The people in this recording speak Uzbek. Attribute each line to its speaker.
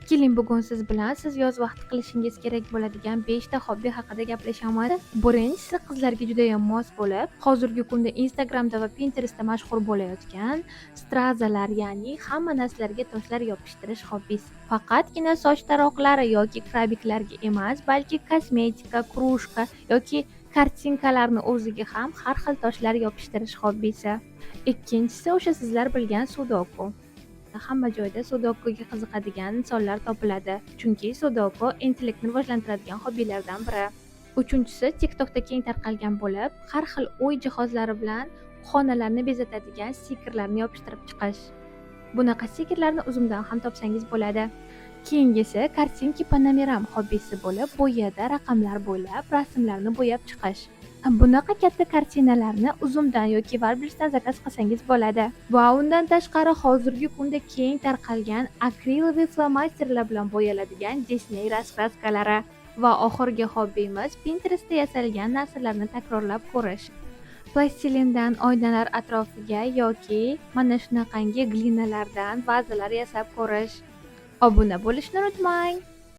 Speaker 1: Keling, bugun siz bilan siz yoz vaqti qilishingiz kerak bo'ladigan 5 ta hobbi haqida gaplashamiz. Birinchisi qizlarga juda ham mos bo'lib, hozirgi kunda Instagramda va Pinterestda mashhur bo'layotgan strazalar, ya'ni hamma narsalarga toshlar yopishtirish hobbisi. Faqatgina soch taroqlari yoki krabiklarga emas, balki kosmetika, krujka yoki kartinkalarni o'ziga ham har xil toshlar yopishtirish hobbisi. Ikkinchisi o'sha sizlar bilgan sudoku. Hamma joyda sudokuga qiziqadigan insonlar topiladi, chunki sudoku intellektni rivojlantiradigan hobbilardan biri. Uchinchisi TikTokda keng tarqalgan bo'lib, har xil uy jihozlari bilan xonalarni bezatadigan stikerlarni yopishtirib chiqish. Bunaqa stikerlarni uzumdan ham topsangiz bo'ladi. Keyingisi kartinki panoram hobbisi bo'lib, bu yerda raqamlar bo'ylab rasmlarni bo'yab chiqish. Bunaqa katta kartinalarni uzumdan yoki Wildberriesdan zakaz qilsangiz bo'ladi. Va undan tashqari hozirgi kunda keng tarqalgan akril flomasterlar bilan bo'yaladigan Disney raskraskalari. Va oxirgi hobbimiz Pinterestda yasalgan narsalarni takrorlab ko'rish. Plastilindan oynalar atrofiga yoki mana shunaqangi glinalardan vazalar yasab ko'rish. Obuna bo'lishni unutmang.